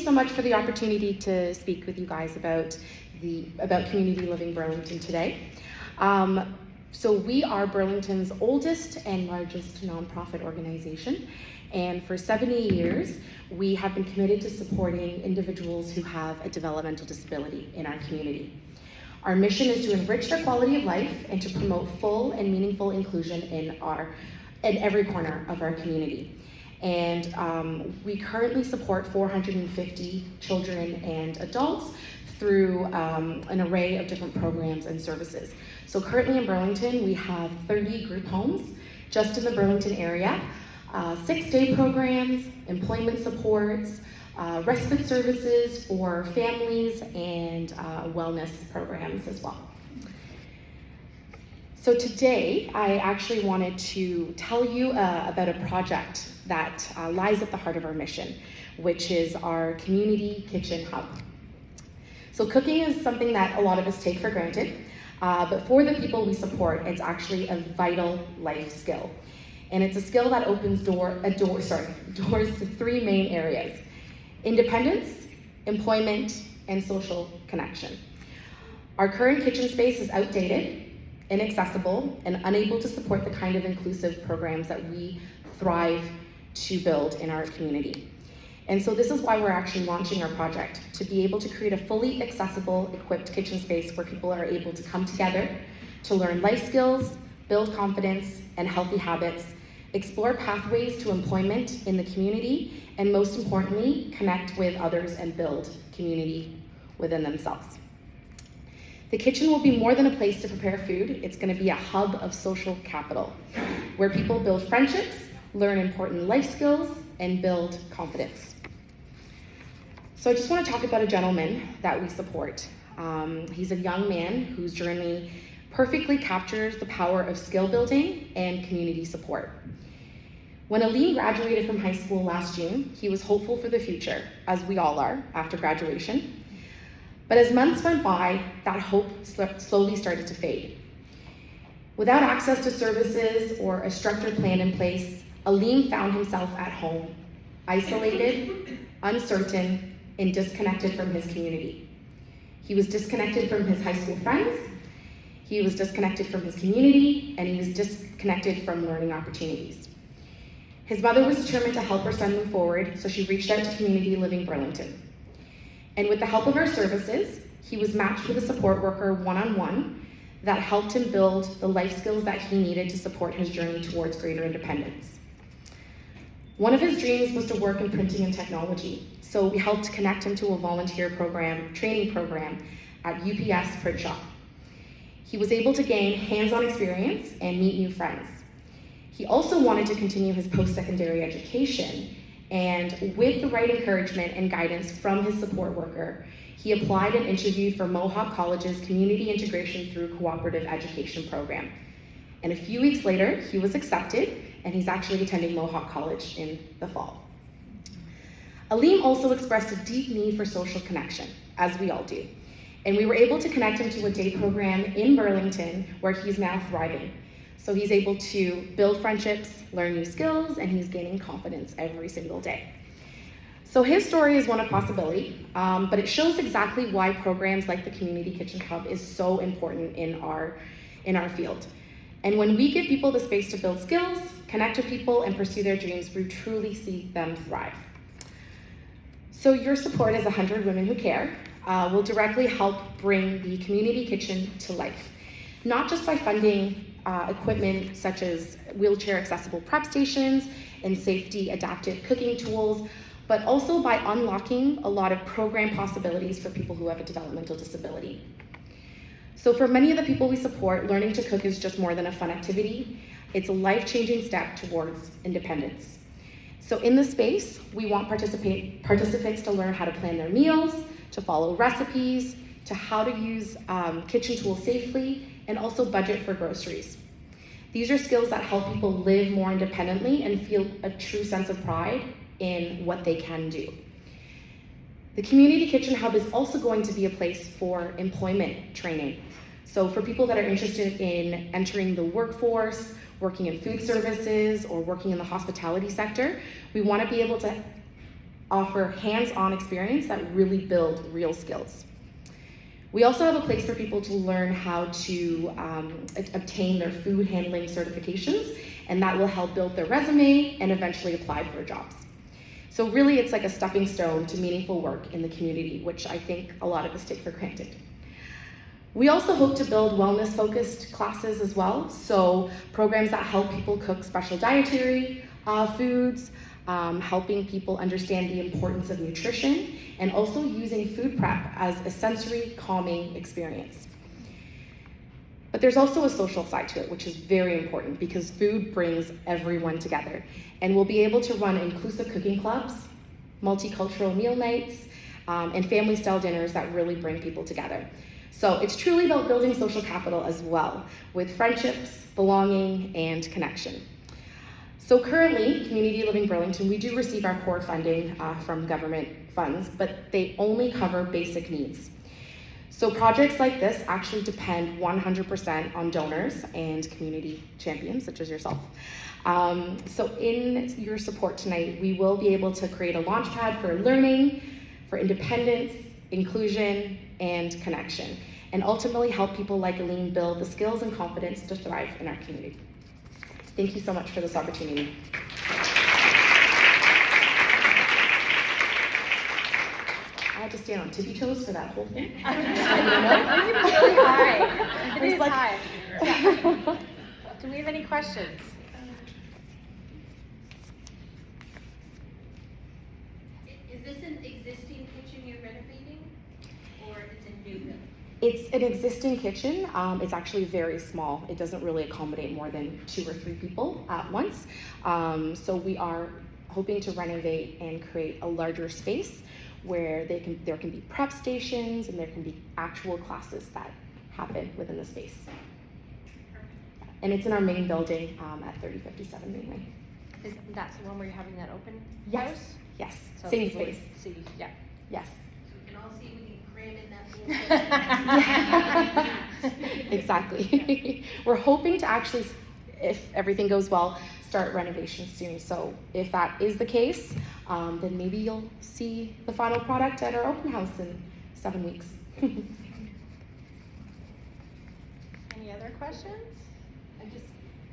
so much for the opportunity to speak with you guys about Community Living Burlington today. So we are Burlington's oldest and largest nonprofit organization, and for 70 years we have been committed to supporting individuals who have a developmental disability in our community. Our mission is to enrich their quality of life and to promote full and meaningful inclusion in every corner of our community. And we currently support 450 children and adults through an array of different programs and services. So currently in Burlington, we have 30 group homes just in the Burlington area, 6-day programs, employment supports, respite services for families, and wellness programs as well. So today, I actually wanted to tell you about a project that lies at the heart of our mission, which is our Community Kitchen Hub. So cooking is something that a lot of us take for granted, but for the people we support, it's actually a vital life skill. And it's a skill that opens doors to 3 main areas: independence, employment, and social connection. Our current kitchen space is outdated, inaccessible, and unable to support the kind of inclusive programs that we thrive to build in our community. And so this is why we're actually launching our project, to be able to create a fully accessible, equipped kitchen space where people are able to come together to learn life skills, build confidence and healthy habits, explore pathways to employment in the community, and most importantly, connect with others and build community within themselves. The kitchen will be more than a place to prepare food. It's going to be a hub of social capital, where people build friendships, learn important life skills, and build confidence. So I just want to talk about a gentleman that we support. He's a young man whose journey perfectly captures the power of skill building and community support. When Aline graduated from high school last June, he was hopeful for the future, as we all are after graduation. But as months went by, that hope slowly started to fade. Without access to services or a structured plan in place, Aline found himself at home, isolated, uncertain, and disconnected from his community. He was disconnected from his high school friends, he was disconnected from his community, and he was disconnected from learning opportunities. His mother was determined to help her son move forward, so she reached out to Community Living Burlington. And with the help of our services, he was matched with a support worker one-on-one that helped him build the life skills that he needed to support his journey towards greater independence. One of his dreams was to work in printing and technology, so we helped connect him to a volunteer training program at UPS Print Shop. He was able to gain hands-on experience and meet new friends. He also wanted to continue his post-secondary education, and with the right encouragement and guidance from his support worker, he applied and interviewed for Mohawk College's Community Integration through Cooperative Education program. And a few weeks later, he was accepted, and he's actually attending Mohawk College in the fall. Aline also expressed a deep need for social connection, as we all do. And we were able to connect him to a day program in Burlington where he's now thriving. So he's able to build friendships, learn new skills, and he's gaining confidence every single day. So his story is one of possibility, but it shows exactly why programs like the Community Kitchen Hub is so important in our field. And when we give people the space to build skills, connect with people, and pursue their dreams, we truly see them thrive. So your support as 100 Women Who Care will directly help bring the Community Kitchen to life, not just by funding equipment such as wheelchair accessible prep stations and safety adaptive cooking tools, but also by unlocking a lot of program possibilities for people who have a developmental disability. So for many of the people we support, learning to cook is just more than a fun activity. It's a life-changing step towards independence. So in this space, we want participants to learn how to plan their meals, to follow recipes, to how to use kitchen tools safely, and also budget for groceries. These are skills that help people live more independently and feel a true sense of pride in what they can do. The Community Kitchen Hub is also going to be a place for employment training. So for people that are interested in entering the workforce, working in food services, or working in the hospitality sector, we want to be able to offer hands-on experience that really build real skills. We also have a place for people to learn how to obtain their food handling certifications, and that will help build their resume and eventually apply for jobs. So really, it's like a stepping stone to meaningful work in the community, which I think a lot of us take for granted. We also hope to build wellness-focused classes as well, so programs that help people cook special dietary foods, helping people understand the importance of nutrition, and also using food prep as a sensory calming experience. But there's also a social side to it, which is very important because food brings everyone together. And we'll be able to run inclusive cooking clubs, multicultural meal nights, and family-style dinners that really bring people together. So it's truly about building social capital as well, with friendships, belonging, and connection. So currently, Community Living Burlington, we do receive our core funding from government funds, but they only cover basic needs. So projects like this actually depend 100% on donors and community champions, such as yourself. So in your support tonight, we will be able to create a launchpad for learning, for independence, inclusion, and connection, and ultimately help people like Aline build the skills and confidence to thrive in our community. Thank you so much for this opportunity. I had to stand on tippy toes for that whole thing. It's really high. It is like... high. Yeah. Do we have any questions? Is this an existing kitchen you're renovating, or it's a new build? It's an existing kitchen. It's actually very small. It doesn't really accommodate more than 2 or 3 people at once. So we are hoping to renovate and create a larger space where there can be prep stations and there can be actual classes that happen within the space. And it's in our main building at 3057 Mainway. That's the one where you're having that open Yes. house? Yes, So same space. See, yeah. Yes. So we can all see we can cram in that little Exactly. We're hoping to actually, if everything goes well, start renovations soon. So if that is the case, then maybe you'll see the final product at our open house in 7 weeks. Any other questions?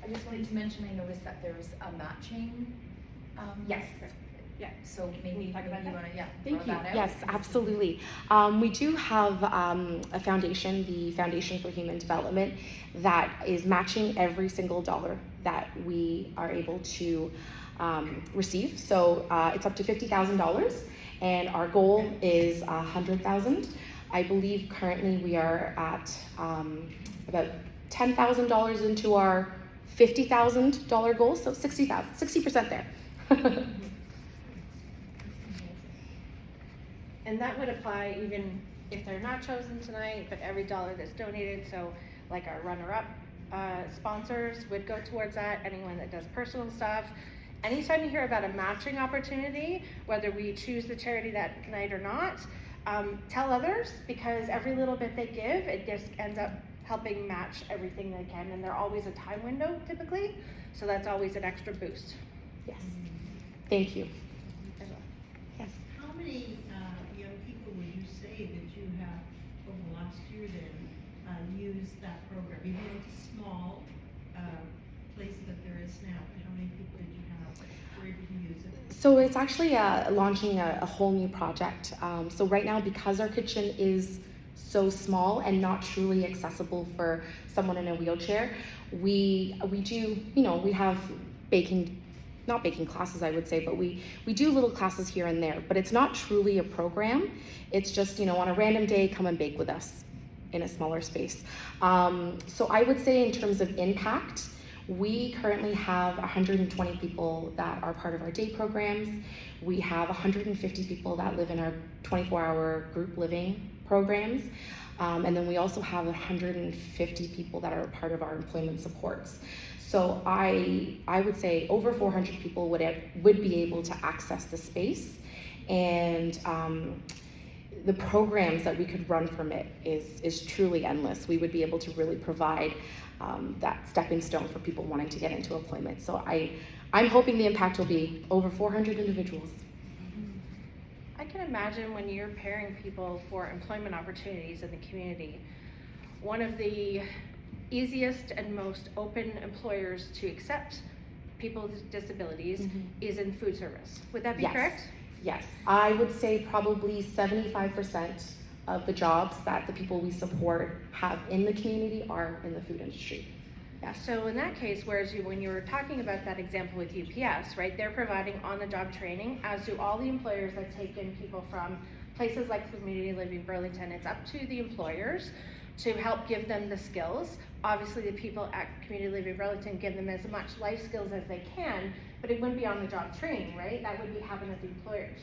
I just wanted to mention, I noticed that there's a matching. Yes. Yeah. So maybe you want to, Thank throw you. that out. Yes, absolutely. We do have a foundation, the Foundation for Human Development, that is matching every single dollar that we are able to receive. So it's up to $50,000, and our goal is $100,000. I believe currently we are at about $10,000 into our $50,000 goal, so 60% there. And that would apply even if they're not chosen tonight, but every dollar that's donated, so like our runner-up sponsors would go towards that, anyone that does personal stuff. Anytime you hear about a matching opportunity, whether we choose the charity that night or not, tell others, because every little bit they give, it just ends up helping match everything they can, and they're always a time window typically, so that's always an extra boost. Yes. Thank you. Yes. How many young people would you say that you have over the last year then used that program? Even though it's a small place that there is now, but how many people did you have that were able to use it? So it's actually launching a whole new project. So right now, because our kitchen is so small and not truly accessible for someone in a wheelchair, we do, we have not baking classes, I would say, but we do little classes here and there, but it's not truly a program. It's just, on a random day, come and bake with us in a smaller space. So I would say in terms of impact, we currently have 120 people that are part of our day programs. We have 150 people that live in our 24-hour group living programs. And then we also have 150 people that are part of our employment supports. So I would say over 400 people would be able to access the space, and the programs that we could run from it is truly endless. We would be able to really provide that stepping stone for people wanting to get into employment. So I'm hoping the impact will be over 400 individuals. can imagine when you're pairing people for employment opportunities in the community, one of the easiest and most open employers to accept people with disabilities is in food service. Would that be Yes. correct? Yes, I would say probably 75% of the jobs that the people we support have in the community are in the food industry. Yes. So in that case, whereas when you were talking about that example with UPS, right, they're providing on-the-job training, as do all the employers that take in people from places like Community Living Burlington. It's up to the employers to help give them the skills. Obviously, the people at Community Living Burlington give them as much life skills as they can, but it wouldn't be on-the-job training, right? That would be happening at the employers.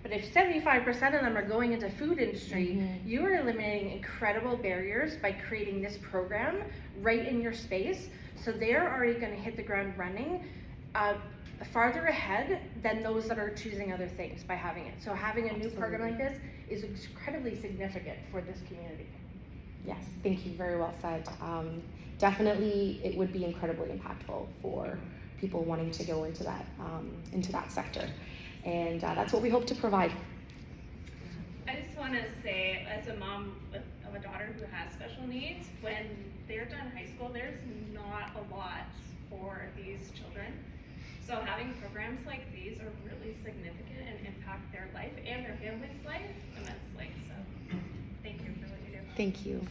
But if 75% of them are going into food industry, you are eliminating incredible barriers by creating this program right in your space. So they're already going to hit the ground running farther ahead than those that are choosing other things by having it. So having a new program like this is incredibly significant for this community. Yes, thank you, very well said. Definitely, it would be incredibly impactful for people wanting to go into that sector. And that's what we hope to provide. I just want to say, as a mom of a daughter who has special needs, when they're done high school, there's not a lot for these children. So having programs like these are really significant and impact their life and their family's life immensely. So thank you for what you do. Thank you.